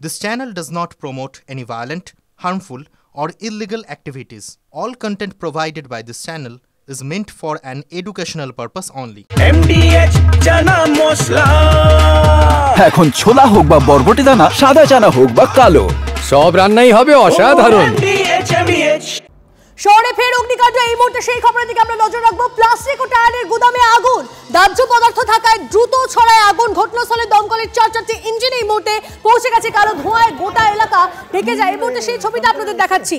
This channel does not promote any violent, harmful, or illegal activities. All content provided by this channel is meant for an educational purpose only. MDH chana masala এখন ছোলা হোক বা বরবটি দানা, সাদা চানা হোক বা কালো, সব রান্নাই হবে অসাধারণ। শহরে ফের অগ্নিকাণ্ড। এই মুহূর্তে সেই খবরের দিকে আমরা নজর রাখবো। প্লাস্টিক ও টায়ারের গুদামে আগুন, দাহ্য পদার্থ থাকায় দ্রুত ছড়ায় আগুন। ঘটনাস্থলে দমকলের 4টি ইঞ্জিন এই মুহূর্তে পৌঁছে গেছে। কালো ধোঁয়ায় গোটা এলাকা ঢেকে যায়। এই মুহূর্তে সেই ছবিটা আপনাদের দেখাচ্ছি।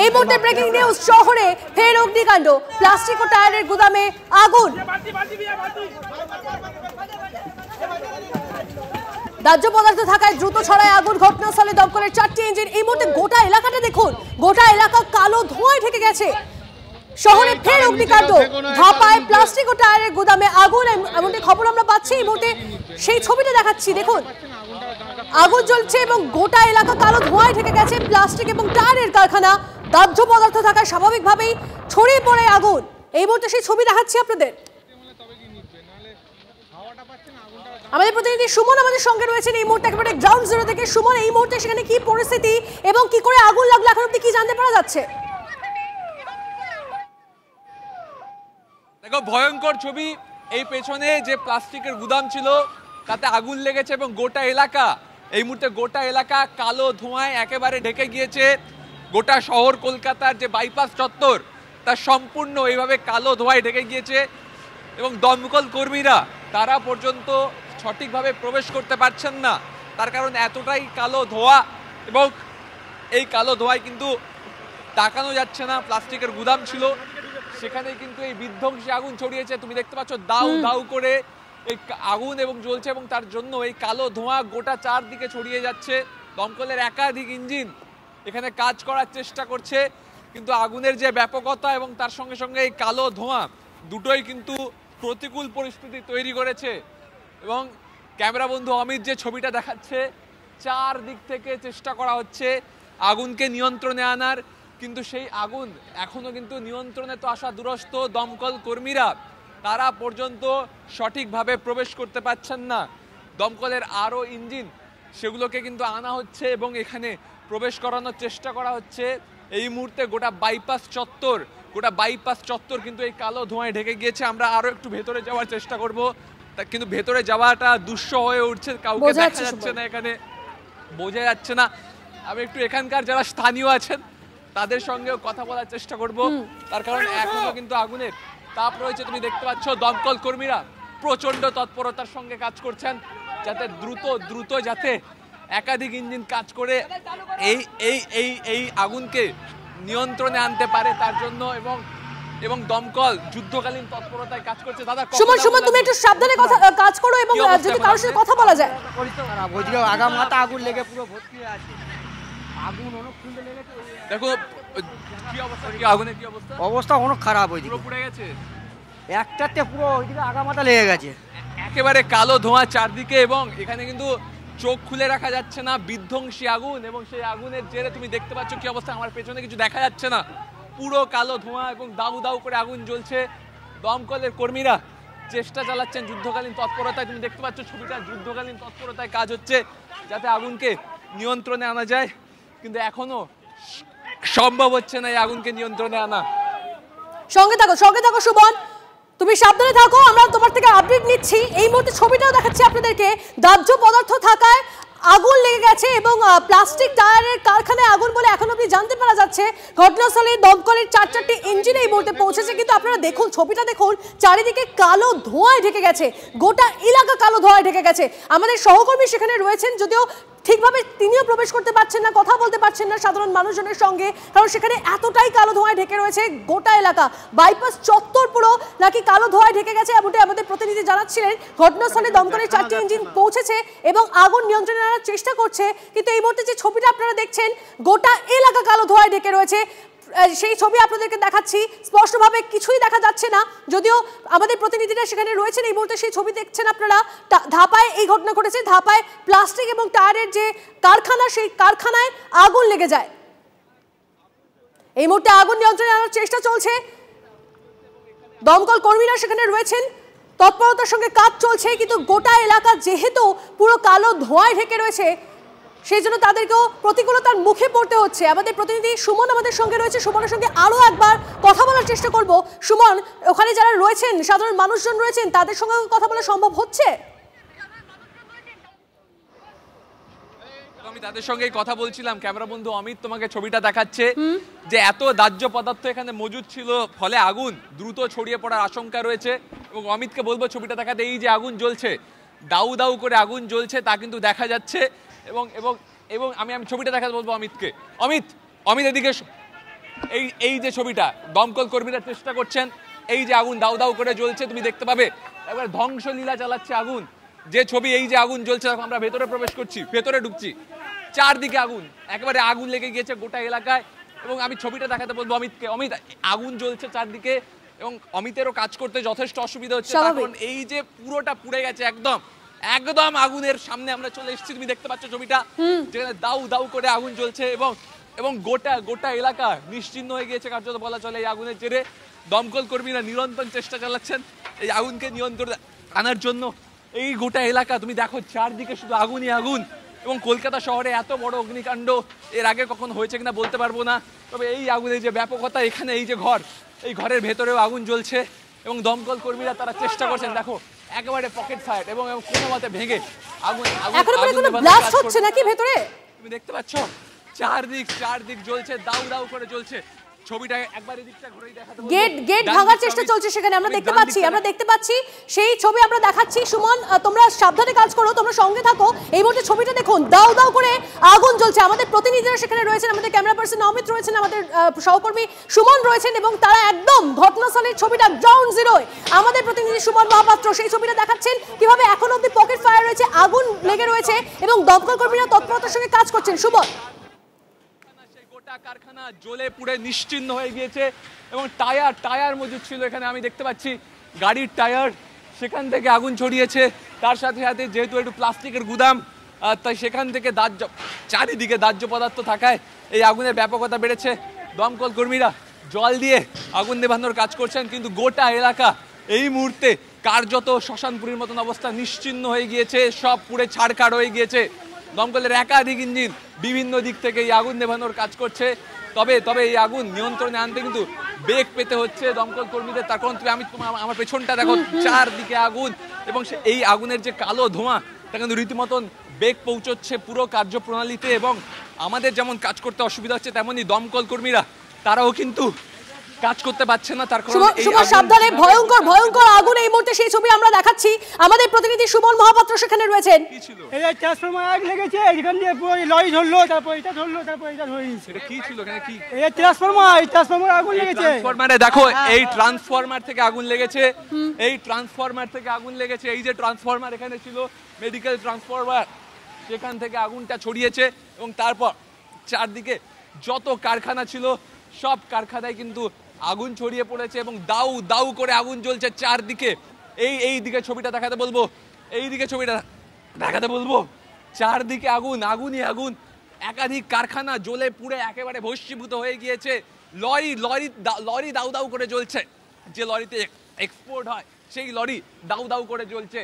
এই মুহূর্তে ব্রেকিং নিউজ, শহরে ফের অগ্নিকাণ্ড, প্লাস্টিক ও টায়ারের গুদামে আগুন। দাহ্য পদার্থ থাকায় দ্রুত ছড়ায় আগুন। ঘটনাস্থলে দমকলের 4টি ইঞ্জিন। এই মুহূর্তে গোটা এলাকাটা দেখুন, গোটা এলাকা কালো ধোঁয়ায় ঢেকে গেছে। শহরে ফের অগ্নিকাণ্ড, ধাপায় প্লাস্টিক ও টায়ারের গুদামে আগুন, এমনটি খবর আমরা পাচ্ছি। এই মুহূর্তে সেই ছবিটা দেখাচ্ছি, দেখুন আগুন জ্বলছে এবং গোটা এলাকা কালো ধোঁয়ায় ঢেকে গেছে। প্লাস্টিক এবং টায়ারের কারখানা, দাহ্য পদার্থ থাকায় স্বাভাবিকভাবেই ছড়িয়ে পড়ে আগুন। এই মুহূর্তে সেই ছবি দেখাচ্ছি আপনাদের। আমাদের প্রতিনিধি সুমন আমাদের সঙ্গে রয়েছেন এই মুহূর্তে একেবারে গ্রাউন্ড জিরো থেকে। সুমন, এই মুহূর্তে সেখানে কি পরিস্থিতি এবং কি করে আগুন লাগলো এখন অবধি কি জানতে পারা যাচ্ছে? দেখো, ভয়ঙ্কর ছবি। এই পেছনে যে প্লাস্টিকের গুদাম ছিল তাতে আগুন লেগেছে এবং গোটা এলাকা, এই মুহূর্তে গোটা এলাকা কালো ধোঁয়ায় একেবারে ঢেকে গিয়েছে। গোটা শহর কলকাতার যে বাইপাস চত্বর তা সম্পূর্ণ এইভাবে কালো ধোঁয়ায় ঢেকে গিয়েছে এবং দমকল কর্মীরা তারা পর্যন্ত সঠিকভাবে প্রবেশ করতে পারছেন না। তার কারণ এতটাই কালো ধোঁয়া এবং এই কালো ধোঁয়ায় কিন্তু তাকানো যাচ্ছে না। প্লাস্টিকের গুদাম ছিল, সেখানে কিন্তু এই বিধ্বংসী আগুন ছড়িয়েছে। তুমি দেখতে পাচ্ছ দাউ দাউ করে এই আগুন এবং জ্বলছে এবং তার জন্য এই কালো ধোঁয়া গোটা চারদিকে ছড়িয়ে যাচ্ছে। দমকলের একাধিক ইঞ্জিন এখানে কাজ করার চেষ্টা করছে, কিন্তু আগুনের যে ব্যাপকতা এবং তার সঙ্গে সঙ্গে এই কালো ধোঁয়া দুটোই কিন্তু প্রতিকূল পরিস্থিতি তৈরি করেছে। এবং ক্যামেরা বন্ধু অমিত যে ছবিটা দেখাচ্ছে, চারদিক থেকে চেষ্টা করা হচ্ছে আগুনকে নিয়ন্ত্রণে আনার, কিন্তু সেই আগুন এখনো কিন্তু নিয়ন্ত্রণে তো আসা দুরস্ত। দমকল কর্মীরা তারা পর্যন্ত সঠিকভাবে প্রবেশ করতে পারছেন না। দমকলের আরও ইঞ্জিন সেগুলোকে কিন্তু আনা হচ্ছে এবং এখানে প্রবেশ করানোর চেষ্টা করা হচ্ছে। এই মুহূর্তে গোটা বাইপাস চত্বর কিন্তু এই কালো ধোঁয়ায় ঢেকে গিয়েছে। আমরা আরো একটু ভেতরে যাওয়ার চেষ্টা করব, কিন্তু ভেতরে যাওয়াটা দুঃসহ হয়ে উঠছে। কাউকে দেখা যাচ্ছে না, এখানে বোঝা যাচ্ছে না। আমি একটু এখানকার যারা স্থানীয় আছেন তাদের সঙ্গেও কথা বলার চেষ্টা করব, তার কারণ এখনো কিন্তু আগুনের তাপ রয়েছে। তুমি দেখতে পাচ্ছ দমকল কর্মীরা প্রচন্ড তৎপরতার সঙ্গে কাজ করছেন যাতে দ্রুত যাতে একাধিক ইঞ্জিন কাজ করে এই আগুনকে নিয়ন্ত্রণে আনতে পারে তার জন্য, এবং দমকল যুদ্ধকালীন তৎপরতায় কাজ করছে। দাদা সুমন, তুমি একটু সাবধানে কাজ করো এবং যদি কারোর সাথে কথা বলা যায়। আগা মাথা আগুন লেগে পুরো ভর্তি হয়ে আছে। আগুন অনেক খুঁজে লেগেছে। দেখো কি অবস্থা, কি আগুনের কি অবস্থা? অবস্থা অনেক খারাপ, ওইদিকে পুরো পুড়ে গেছে। একটাতে পুরো ওইদিকে আগা মাথা লেগে গেছে, একেবারে কালো ধোঁয়া চারদিকে এবং এখানে কিন্তু চোখ খুলে রাখা যাচ্ছে না। বিধ্বংসী আগুন এবং সেই আগুনের জেরে তুমি দেখতে পাচ্ছ কি অবস্থা। আমার পেছনে কিছু দেখা যাচ্ছে না, পুরো কালো ধোঁয়া এবং দাউ দাউ করে আগুন জ্বলছে। দমকলের কর্মীরা চেষ্টা চালাচ্ছেন যুদ্ধকালীন তৎপরতায়। তুমি দেখতে পাচ্ছ ছবিটা, যুদ্ধকালীন তৎপরতায় কাজ হচ্ছে যাতে আগুনকে নিয়ন্ত্রণে আনা যায়, কিন্তু এখনো সম্ভব হচ্ছে না এই আগুনকে নিয়ন্ত্রণে আনা। সঙ্গে থাকো সুমন, তুমি সাবধানে থাকো, আমরা তোমার থেকে আপডেট নিচ্ছি। এই মুহূর্তে ছবিটাও দেখাচ্ছি আপনাদেরকে। দাহ্য পদার্থ থাকায় আগুন লেগে গেছে এবং প্লাস্টিক টায়ারের কারখানায় আগুন বলে এখন অবধি জানতে পারা যাচ্ছে। ঘটনাস্থলে দমকলের 4টি ইঞ্জিন এই মুহূর্তে পৌঁছেছে, কিন্তু আপনারা দেখুন ছবিটা দেখুন, চারিদিকে কালো ধোঁয়ায় ঢেকে গেছে, গোটা এলাকা কালো ধোঁয়ায় ঢেকে গেছে। আমাদের সহকর্মী সেখানে রয়েছেন, যদিও ঠিকভাবে তিনিও প্রবেশ করতে পারছেন না, কথা বলতে পারছেন না সাধারণ মানুষজনের সঙ্গে, কারণ সেখানে এতটাই কালো ধোঁয়ায় ঢেকে রয়েছে গোটা এলাকা। বাইপাস চত্বর পুরো নাকি কালো ধোঁয়ায় ঢেকে গেছে, এমনটি আমাদের প্রতিনিধি জানাচ্ছিলেন। ঘটনাস্থলে দমকলের 4টি ইঞ্জিন পৌঁছেছে এবং আগুন নিয়ন্ত্রণে আনার চেষ্টা করছে, কিন্তু এই মুহূর্তে যে ছবিটা আপনারা দেখছেন, গোটা এলাকা কালো ধোঁয়ায় ঢেকে রয়েছে। সেই ছবি আপনাদেরকে দেখাচ্ছি, স্পষ্টভাবে কিছুই দেখা যাচ্ছে না, যদিও আমাদের প্রতিনিধিরা সেখানে রয়েছেন। এই মুহূর্তে সেই ছবি দেখছেন আপনারা। ধাপায় এই ঘটনা ঘটেছে, ধাপায় প্লাস্টিক এবং টায়ারের যে কারখানা, সেই কারখানায় আগুন লেগে যায়। এই মুহূর্তে আগুন নিয়ন্ত্রণে আনার চেষ্টা চলছে, দমকল কর্মীরা সেখানে রয়েছেন, তৎপরতার সঙ্গে কাজ চলছে, কিন্তু গোটা এলাকা যেহেতু পুরো কালো ধোঁয়ায় ঢেকে রয়েছে, সেই জন্য তাদেরকেও প্রতিকূলতার মুখে পড়তে হচ্ছে। আমাদের প্রতিনিধি সুমন আমাদের সঙ্গে রয়েছে, সুমনের সঙ্গে আরো একবার কথা বলার চেষ্টা করব। সুমন, ওখানে যারা রয়েছেন, সাধারণ মানুষজন রয়েছেন, তাদের সঙ্গে কথা বলা সম্ভব হচ্ছে? আমি তাদের সঙ্গেই কথা বলছিলাম। ক্যামেরা বন্ধু অমিত তোমাকে ছবিটা দেখাচ্ছে যে এত দাহ্য পদার্থ এখানে মজুদ ছিল, ফলে আগুন দ্রুত ছড়িয়ে পড়ার আশঙ্কা রয়েছে। এবং অমিতকে বলবো ছবিটা দেখাতে। এই যে আগুন জ্বলছে, দাউ দাউ করে আগুন জ্বলছে, তা কিন্তু দেখা যাচ্ছে। এবং এবং এবং আমি ছবিটা দেখাতে বলবো অমিতকে। অমিত এদিকে। এই যে ছবিটা, দমকল কর্মীরা চেষ্টা করছেন। এই যে আগুন দাউ দাউ করে জ্বলছে, তুমি দেখতে পাবে একবার ধ্বংসলীলা চালাচ্ছে আগুন। যে ছবি, এই যে আগুন জ্বলছে, আমরা ভেতরে প্রবেশ করছি, ভেতরে ঢুকছি, চারদিকে আগুন, একেবারে আগুন লেগে গিয়েছে গোটা এলাকায়। এবং আমি ছবিটা দেখাতে বলবো অমিতকে। অমিত, আগুন জ্বলছে চারদিকে এবং অমিতেরও কাজ করতে যথেষ্ট অসুবিধা হচ্ছে, কারণ এই যে পুরোটা পুড়ে গেছে একদম একদম আগুনের সামনে আমরা চলে এসেছি। তুমি দেখতে পাচ্ছ ছবিটা, যেখানে দাউ দাউ করে আগুন জ্বলছে এবং গোটা এলাকা নিশ্চিহ্ন হয়ে গিয়েছে কার্যত বলা চলে। এই আগুনের জেরে দমকল কর্মীরা নিরন্তর চেষ্টা চালাচ্ছেন এই আগুনকে নিয়ন্ত্রণে আনার জন্য। এই গোটা এলাকা তুমি দেখো, চারদিকে শুধু আগুনই আগুন। এবং কলকাতা শহরে এত বড় অগ্নিকাণ্ড এর আগে কখনো হয়েছে কিনা বলতে পারবো না, তবে এই আগুনের যে ব্যাপকতা, এখানে এই যে ঘর, এই ঘরের ভেতরেও আগুন জ্বলছে এবং দমকল কর্মীরা তারা চেষ্টা করছেন, দেখো একেবারে পকেট ফায়ার এবং কোনো মতে ভেঙে আগুন ব্লাস্ট হচ্ছে নাকি ভেতরে। তুমি দেখতে পাচ্ছ চারদিক জ্বলছে, দাউ দাউ করে জ্বলছে। ছবিটা একবার এদিকটা ঘুরেই দেখাতে বলবো। গেট ভাঙার চেষ্টা চলছে সেখানে, আমরা দেখতে পাচ্ছি সেই ছবি আমরা দেখাচ্ছি। সুমন, তোমরা সাবধানে কাজ করো, তোমরা সঙ্গে থাকো। এই মুহূর্তে ছবিটা দেখুন, দাউ দাউ করে আগুন জ্বলছে। আমাদের প্রতিনিধিরা সেখানে রয়েছেন, আমাদের ক্যামেরা পার্সন অমিত রয়েছেন, আমাদের সহকর্মী সুমন রয়েছেন এবং তারা একদম ঘটনাস্থলের ছবিটা গ্রাউন্ড জিরোয় আমাদের প্রতিনিধি সুমন মহাপাত্র সেই ছবিটা দেখাচ্ছেন কিভাবে এখন অব্দি পকেট ফায়ার রয়েছে, আগুন লেগে রয়েছে এবং দমকল কর্মীরা তৎপরতার সঙ্গে কাজ করছেন। সুমন, কারখানা জ্বলে পুড়ে নিশ্চিহ্ন হয়ে গিয়েছে এবং টায়ার মজুদ ছিল এখানে, আমি দেখতে পাচ্ছি গাড়ির টায়ার, সেখান থেকে আগুন ছড়িয়েছে। তার সাথে সাথে যেহেতু একটু প্লাস্টিকের গুদাম, তাই সেখান থেকে চারিদিকে দাহ্য পদার্থ থাকায় এই আগুনের ব্যাপকতা বেড়েছে। দমকল কর্মীরা জল দিয়ে আগুন নেভানোর কাজ করছেন, কিন্তু গোটা এলাকা এই মুহূর্তে কার্যত শ্মশানপুরীর মতন অবস্থা, নিশ্চিহ্ন হয়ে গিয়েছে, সব পুড়ে ছাড়খাড় হয়ে গিয়েছে। দমকলের একাধিক ইঞ্জিন বিভিন্ন দিক থেকে এই আগুন নেভানোর কাজ করছে, তবে এই আগুন নিয়ন্ত্রণে আনতে কিন্তু বেগ পেতে হচ্ছে দমকল কর্মীদের। তার কারণ আমি আমার পেছনটা দেখো, চারদিকে আগুন এবং এই আগুনের যে কালো ধোঁয়া, তা কিন্তু রীতিমতন বেগ পৌঁছচ্ছে পুরো কার্যপ্রণালীতে। এবং আমাদের যেমন কাজ করতে অসুবিধা হচ্ছে, তেমনই দমকল কর্মীরা তারাও কিন্তু কাজ করতে পারছে না। তার কারণে সাবধানে, ভয়ঙ্কর আগুন এই মুহূর্তে সেই ছবি আমরা দেখাচ্ছি। আমাদের প্রতিনিধি সুমন মহাপাত্র সেখানে রয়েছেন। এই ট্রান্সফরমার আগ লেগেছে, এখান দিয়ে পুরো লরি ধরলো, তারপর এটা ধরলো, তারপর এটা ধরে নিয়েছে। এটা কি ছিল এখানে? কি এই ট্রান্সফরমার আগুন লেগেছে। ট্রান্সফরমারে দেখো, এই ট্রান্সফরমার থেকে আগুন লেগেছে, এই ট্রান্সফরমার থেকে আগুন লেগেছে। এই যে ট্রান্সফরমার এখানে ছিল, মেডিকেল ট্রান্সফরমার, সেখান থেকে আগুনটা ছড়িয়েছে এবং তারপর চারদিকে যত কারখানা ছিল সব কারখানায় কিন্তু আগুন ছড়িয়ে পড়েছে এবং দাউ দাউ করে আগুন জ্বলছে চারদিকে। এই দিকে ছবিটা দেখাতে বলবো, এইদিকে ছবিটা দেখাতে বলবো। চারদিকে আগুনই আগুন, একাধিক কারখানা জ্বলে পুড়ে একেবারে ভস্মীভূত হয়ে গিয়েছে। লরি দাউ দাউ করে জ্বলছে, যে লরিতে এক্সপোর্ট হয় সেই লরি দাউ দাউ করে জ্বলছে।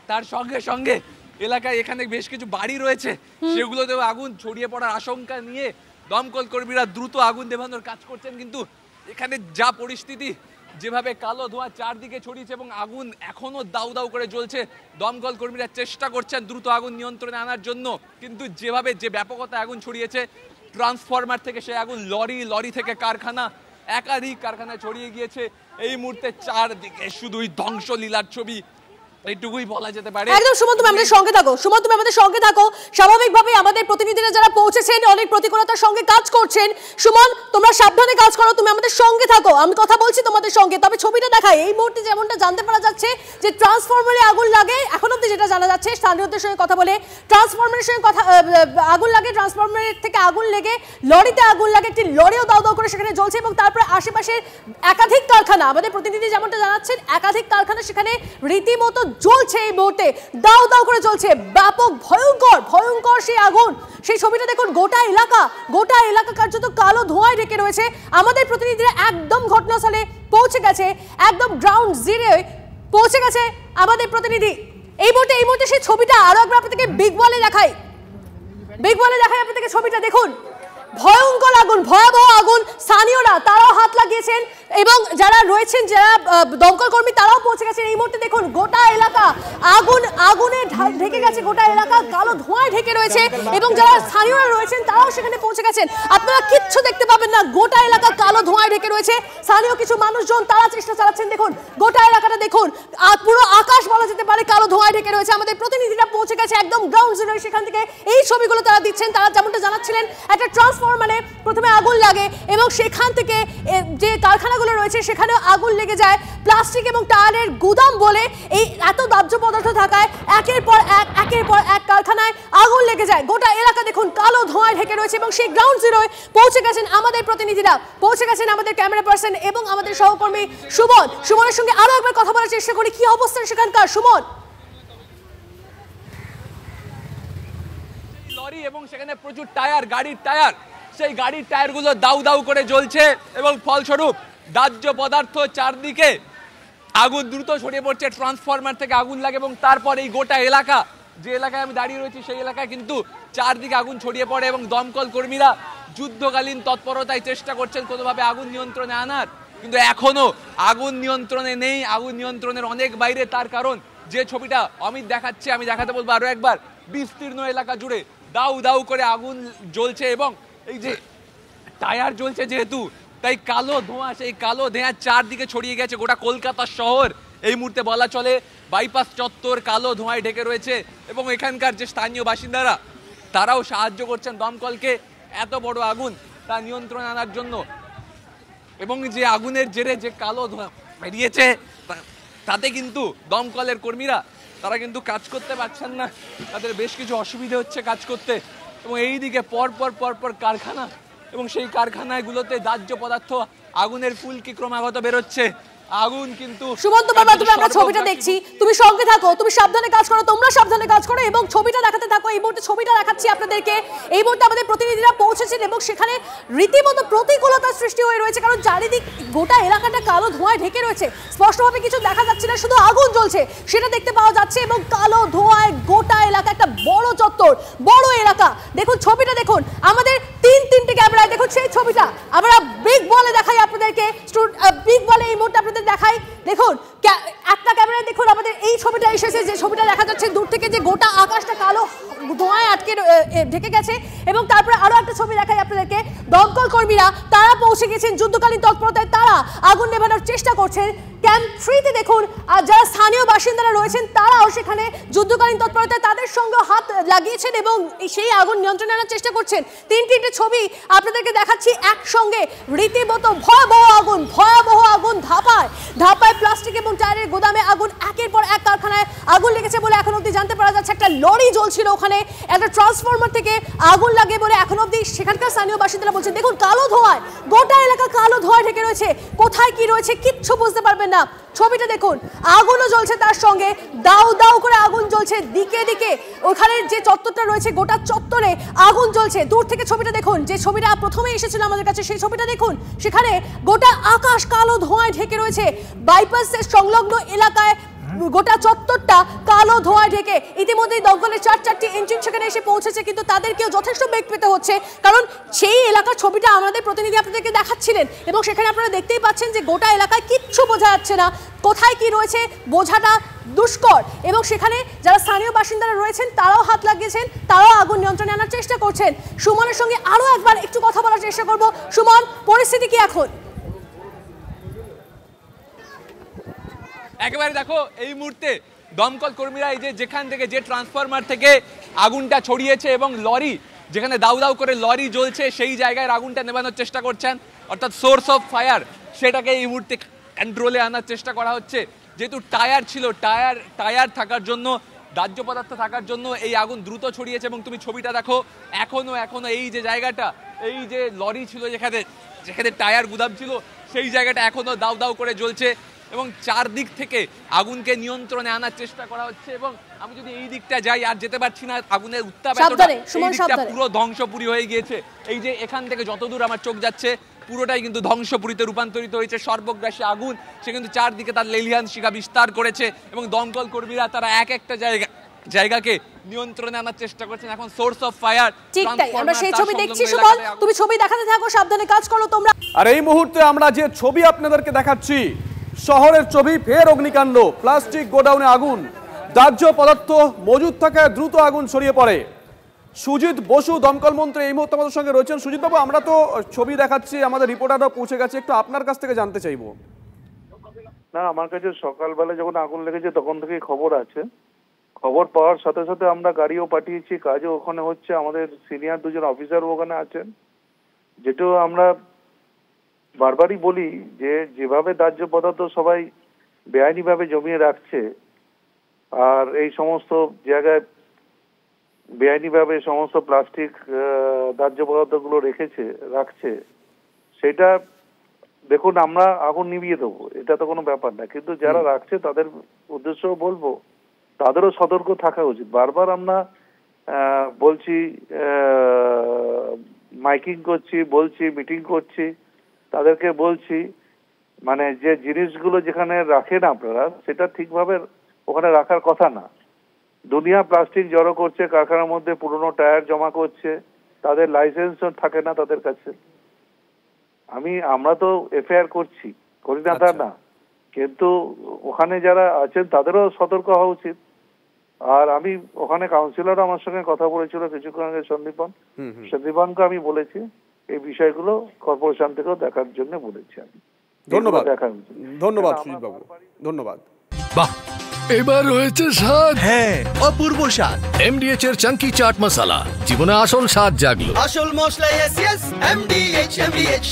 তার সঙ্গে সঙ্গে এলাকায় এখানে বেশ কিছু বাড়ি রয়েছে, সেগুলোতেও আগুন ছড়িয়ে পড়ার আশঙ্কা নিয়ে দমকল কর্মীরা দ্রুত আগুন নেভানোর কাজ করছেন। কিন্তু এখানে যা পরিস্থিতি, যেভাবে কালো ধোঁয়া চারদিকে ছড়িয়েছে এবং আগুন এখনো দাউ দাউ করে জ্বলছে, দমকল কর্মীরা চেষ্টা করছেন দ্রুত আগুন নিয়ন্ত্রণে আনার জন্য। কিন্তু যে ব্যাপকতা আগুন ছড়িয়েছে, ট্রান্সফরমার থেকে সে আগুন লরি থেকে কারখানা, একাধিক কারখানায় ছড়িয়ে গিয়েছে। এই মুহূর্তে চারদিকে শুধুই ধ্বংসলীলার ছবি, এইটুকুই বলা যেতে পারে। একদম সুমন, তুমি আমাদের সঙ্গে থাকো। স্বাভাবিকভাবে আমাদের প্রতিনিধিরা যারা পৌঁছেছেন অনেক প্রতিকূলতার সঙ্গে কাজ করছেন। সুমন, তোমরা সাবধানে কাজ করো, তুমি আমাদের সঙ্গে থাকো, আমি কথা বলছি তোমাদের সঙ্গে। তবে ছবিটা দেখাই, এই মুহূর্তে যেমনটা জানতে পারা যাচ্ছে যে ট্রান্সফরমারে আগুন লাগে, এখন অব্দি যেটা জানা যাচ্ছে স্থানীয়দের সঙ্গে কথা বলে, ট্রান্সফরমারের সঙ্গে আগুন লাগে, ট্রান্সফরমারের থেকে আগুন লেগে লরিতে আগুন লাগে, একটি লরিও দাউ দাউ করে সেখানে জ্বলছে এবং তারপরে আশেপাশের একাধিক কারখানা, আমাদের প্রতিনিধি যেমনটা জানাচ্ছেন একাধিক কারখানা সেখানে রীতিমতো জ্বলছে, এই মুহূর্তে দাউ দাউ করে জ্বলছে। ব্যাপক ভয়ঙ্কর সেই আগুন, সেই ছবিটা দেখুন। গোটা এলাকা কার্যত কালো ধোঁয়ায় ঢেকে রয়েছে। আমাদের প্রতিনিধিরা একদম ঘটনাস্থলে পৌঁছে গেছে, একদম গ্রাউন্ড জিরোয় পৌঁছে গেছে আমাদের প্রতিনিধি। এই মুহূর্তে সেই ছবিটা আরো একবার আপনাদেরকে বিগ বলে দেখাই। বিগ বলে দেখাই আপনাদেরকে ছবিটা দেখুন, ভয়ঙ্কর আগুন, ভয়াবহ আগুন। স্থানীয়রা তারাও হাত লাগিয়েছেন এবং যারা রয়েছেন, যারা দমকল কর্মী তারাও পৌঁছে গেছেন। এই মুহূর্তে দেখুন গোটা এলাকা আগুনে ঢেকে গেছে, গোটা এলাকা কালো ধোঁয়ায় ঢেকে রয়েছে এবং যারা স্থানীয়রা রয়েছেন তারাও সেখানে পৌঁছে গেছেন। আপনারা কিচ্ছু দেখতে পাবেন না, গোটা এলাকা কালো ধোঁয়ায় ঢেকে রয়েছে। স্থানীয় কিছু মানুষজন তারা চেষ্টা চালাচ্ছেন। দেখুন গোটা এলাকাটা দেখুন, পুরো আকাশ বলা যেতে পারে কালো ধোঁয়ায় ঢেকে রয়েছে। আমাদের প্রতিনিধিরা পৌঁছে গেছে একদম গ্রাউন্ড জিরো, সেখান থেকে এই ছবিগুলো তারা দিচ্ছেন। তারা যেমনটা জানাচ্ছিলেন, একটা ট্রান্সফরমারে প্রথমে আগুন লাগে এবং সেখান থেকে যে কারখানাগুলো রয়েছে সেখানে আগুন লেগে যায়। প্লাস্টিক এবং টায়ারের গুদাম বলে এই এত দাহ্য পদার্থ থাকায় একের পর এক কারখানায় আগুন লেগে যায়। গোটা এলাকা দেখুন কালো ধোঁয়ায় ঢেকে রয়েছে এবং সেই গ্রাউন্ড জিরোয় পৌঁছে গেছেন আমাদের প্রতিনিধিরা, পৌঁছে গেছেন আমাদের ক্যামেরা পার্সন এবং আমাদের সহকর্মী সুমন। সুমনের সঙ্গে আরো একবার কথা বলার চেষ্টা করি, কি অবস্থা সেখানকার সুমন? লরি এবং সেখানে প্রচুর টায়ার, গাড়ির টায়ার, সেই গাড়ির টায়ারগুলো দাউ দাউ করে জ্বলছে এবং ফলস্বরূপ দাহ্য পদার্থ চারদিকে, আগুন দ্রুত ছড়িয়ে পড়ছে। ট্রান্সফরমার থেকে আগুন লাগে এবং তারপর এই গোটা এলাকা, যে এলাকায় আমি দাঁড়িয়ে রয়েছি সেই এলাকায় কিন্তু চারদিকে আগুন ছড়িয়ে পড়ে এবং দমকল কর্মীরা যুদ্ধকালীন তৎপরতায় চেষ্টা করছেন কোনোভাবে আগুন নিয়ন্ত্রণে আনার, কিন্তু এখনো আগুন নিয়ন্ত্রণে নেই, আগুন নিয়ন্ত্রণের অনেক বাইরে। তার কারণ যে ছবিটা অমিত দেখাচ্ছে, আমি দেখাতে বলবো আরো একবার, বিস্তীর্ণ এলাকা জুড়ে দাউ দাউ করে আগুন জ্বলছে এবং এই যে টায়ার জ্বলছে যেহেতু, তাই কালো ধোঁয়া, সেই কালো ধোঁয়া চারদিকে ছড়িয়ে গেছে গোটা কলকাতা শহর। এই মুহূর্তে বলা চলে বাইপাস চত্বর কালো ধোঁয়ায় ঢেকে রয়েছে এবং এখানকার যে স্থানীয় বাসিন্দারা তারাও সাহায্য করছেন দমকলকে এত বড় আগুন তা নিয়ন্ত্রণে আনার জন্য। এবং যে আগুনের জেরে যে কালো ধোঁয়া বেরিয়েছে তাতে কিন্তু দমকলের কর্মীরা তারা কিন্তু কাজ করতে পারছেন না, তাদের বেশ কিছু অসুবিধা হচ্ছে কাজ করতে। এবং এইদিকে পরপর কারখানা এবং সেই কারখানাগুলোতে দাহ্য পদার্থ, আগুনের ফুলকি ক্রমাগত বেরোচ্ছে। আগুন কিন্তু সুমন্ত বাবা, তুমি আমরা ছবিটা দেখছি, তুমি সঙ্গে থাকো, তুমি সাবধানে কাজ করো, তোমরা সাবধানে কাজ করো এবং ছবিটা দেখাতে থাকো। এই মুহূর্তে ছবিটা দেখাচ্ছি আপনাদেরকে। এই মুহূর্তে আমাদের প্রতিনিধিরা পৌঁছেছেন এবং সেখানে রীতিমতো প্রতিকূলতার সৃষ্টি হয়ে রয়েছে, কারণ চারিদিক গোটা এলাকাটা কালো ধোঁয়ায় ঢেকে রয়েছে। স্পষ্টভাবে কিছু দেখা যাচ্ছে না, শুধু আগুন জ্বলছে সেটা দেখতে পাওয়া যাচ্ছে এবং কালো ধোঁয়ায় গোটা এলাকা, একটা বড় চত্বর, বড় এলাকা। দেখুন ছবিটা দেখুন, আমাদের তিনটে ক্যামেরায় দেখুন সেই ছবিটা আমরা বিগ বলে দেখাই আপনাদেরকে, বিগ বলে এই মুহূর্তে আপনাদের দেখাই। দেখুন একটা ক্যামেরায় দেখুন আমাদের এই ছবিটা এসেছে, যে ছবিটা দেখা যাচ্ছে দূর থেকে, যে গোটা আকাশটা কালো ধোঁয়ায় আটকে ঢেকে গেছে। এবং তারপরে আরো একটা ছবি দেখাই আপনাদেরকে, দমকল কর্মীরা তারা পৌঁছে গেছেন যুদ্ধকালীন তৎপরতায়, তারা আগুন নেভানোর চেষ্টা করছেন। ক্যাম্প 3-তে দেখুন, আর যারা স্থানীয় বাসিন্দারা রয়েছেন তারাও সেখানে যুদ্ধকালীন তৎপরতায় তাদের সঙ্গে হাত লাগিয়েছেন এবং সেই আগুন নিয়ন্ত্রণে আনার চেষ্টা করছেন। তিনটে ছবি আপনাদেরকে দেখাচ্ছি একসঙ্গে, রীতিমতো ভয়াবহ আগুন, ধাপায় প্লাস্টিক এবং টায়ারের গোদামে আগুন, একের পর এক কারখানায় আগুন লেগেছে বলে এখন অবধি জানতে পারা যাচ্ছে। একটা লরি জ্বলছিল ওখানে, একটা ট্রান্সফরমার থেকে আগুন লাগে বলে এখন অবধি সেখানকার স্থানীয় বাসিন্দারা বলছেন। দেখুন কালো ধোঁয়ায় গোটা এলাকা কালো ধোঁয়ায় ঢেকে রয়েছে, কোথায় কি রয়েছে কিচ্ছু বুঝতে পারবেন না। ছবিটা দেখুন, আগুনও জ্বলছে, তার সঙ্গে দাউ করে আগুন জ্বলছে দিকে। ওখানে যে চত্বরটা রয়েছে গোটা চত্বরে আগুন জ্বলছে। দূর থেকে ছবিটা দেখুন, যে ছবিটা প্রথমে এসেছিল আমাদের কাছে সেই ছবিটা দেখুন, সেখানে গোটা আকাশ কালো ধোঁয়ায় ঢেকে রয়েছে। বাইপাসের সংলগ্ন এলাকায় গোটা চত্বরটা কালো ধোঁয়ায় ঢেকে। ইতিমধ্যেই দমকলের 4টি ইঞ্জিন সেখানে এসে পৌঁছেছে, কিন্তু তাদেরকেও যথেষ্ট বেগ পেতে হচ্ছে, কারণ সেই এলাকার ছবিটা আমাদের প্রতিনিধি আপনাদেরকে দেখাচ্ছিলেন এবং সেখানে আপনারা দেখতেই পাচ্ছেন যে গোটা এলাকায় কিচ্ছু বোঝা যাচ্ছে না, কোথায় কি রয়েছে বোঝাটা দুষ্কর। এবং সেখানে যারা স্থানীয় বাসিন্দারা রয়েছেন তারাও হাত লাগিয়েছেন, তারাও আগুন নিয়ন্ত্রণে আনার চেষ্টা করছেন। সুমনের সঙ্গে আরো একবার একটু কথা বলার চেষ্টা করব। সুমন, পরিস্থিতি কি এখন? একেবারে দেখো এই মুহূর্তে দমকল কর্মীরা এই যেখান থেকে, যে ট্রান্সফরমার থেকে আগুনটা ছড়িয়েছে এবং লরি যেখানে দাউ করে লরি জ্বলছে সেই জায়গায় আগুনটা নেভানোর চেষ্টা করছেন, অর্থাৎ সোর্স অফ ফায়ার সেটাকে এই মুহূর্তে কন্ট্রোলে আনার চেষ্টা করা হচ্ছে। যেহেতু টায়ার ছিল, টায়ার থাকার জন্য, দাহ্য পদার্থ থাকার জন্য এই আগুন দ্রুত ছড়িয়েছে। এবং তুমি ছবিটা দেখো, এখনো এই যে জায়গাটা, এই যে লরি ছিল যেখানে টায়ার গুদাম ছিল, সেই জায়গাটা এখনো দাউ করে জ্বলছে এবং চারদিক থেকে আগুনকে নিয়ন্ত্রণে আনার চেষ্টা করা হচ্ছে। এবং আমি যদি এই দিকটা যাই, আর যেতে পারছি না, আগুনের উত্তাপ পুরো ধ্বংসপুরি হয়ে গিয়েছে। এই যে এখান থেকে যতদূর আমার চোখ যাচ্ছে পুরোটাই কিন্তু ধ্বংসপুরিতে রূপান্তরিত হয়েছে। সর্বগ্রাসী আগুন, সে কিন্তু চারদিকে তার লেলিহান শিখা বিস্তার করেছে এবং দমকল কর্মীরা তারা একটা জায়গাকে নিয়ন্ত্রণে আনার চেষ্টা করছেন। এখন সোর্স অফ ফায়ার ঠিক তাই, আমরা সেই ছবি দেখছি। সুবল, তুমি ছবি দেখাতে থাকো, সাবধানে কাজ করো তোমরা। আর এই মুহূর্তে আমরা যে ছবি আপনাদেরকে দেখাচ্ছি, শহরের ছবি, ফের অগ্নিকাণ্ড, প্লাস্টিক গোডাউনে আগুন, দাহ্য পদার্থ মজুদ থাকায় দ্রুত আগুন ছড়িয়ে পড়ে। সুজিত বসু দমকল মন্ত্রী এই মুহূর্তে আমাদের সঙ্গে রয়েছেন। সুজিত বাবু, আমরা তো ছবি দেখাচ্ছি, আমাদের রিপোর্টাররা পৌঁছে গেছে, একটু আপনার কাছ থেকে জানতে চাইবো। না, আমার কাছে সকালবেলা যখন আগুন লেগেছে তখন থেকেই খবর আছে। খবর পাওয়ার সাথে সাথে আমরা গাড়িও পাঠিয়েছি, কাজও ওখানে হচ্ছে। আমাদের সিনিয়র দুজন অফিসার ওখানে আছেন। যেটাও আমরা বারবারই বলি যে যেভাবে দাহ্য পদার্থ সবাই বেআইনিভাবে জমিয়ে রাখছে, আর এই সমস্ত জায়গায় বেআইনিভাবে সমস্ত প্লাস্টিক দাহ্য পদার্থগুলো রাখছে, সেটা দেখুন আমরা আগুন নিভিয়ে দেবো, এটা তো কোনো ব্যাপার না। কিন্তু যারা রাখছে তাদের উদ্দেশ্যও বলবো, তাদেরও সতর্ক থাকা উচিত। বারবার আমরা বলছি, মাইকিং করছি, বলছি, মিটিং করছি, তাদেরকে বলছি মানে যে জিনিসগুলো যেখানে রাখেন আপনারা, সেটা ঠিকভাবে ওখানে রাখার কথা না। দুনিয়া প্লাস্টিক জড়ো করছে, কারখানার মধ্যে পুরনো টায়ার জমা করছে, তাদের লাইসেন্সও থাকে না তাদের কাছে। আমরা তো এফআইআর করি না তা না, কিন্তু ওখানে যারা আছেন তাদেরও সতর্ক হওয়া উচিত। আর আমি ওখানে কাউন্সিলর আমার সঙ্গে কথা বলেছিল কিছুক্ষণ আগে, সন্দীপনকে আমি বলেছি এই বিষয়গুলো কর্পোরেশন থেকেও দেখার জন্য বলেছি। আমি ধন্যবাদ, ধন্যবাদ সুজিত বাবু, ধন্যবাদ। বাহ, এবার রয়েছে স্বাদ। হ্যাঁ, অপূর্ব স্বাদ। এমডিএচ এর চাঙ্কি চাট মশলা, জীবনে আসল স্বাদ জাগলো। আসল মশলা, এমডিএচ।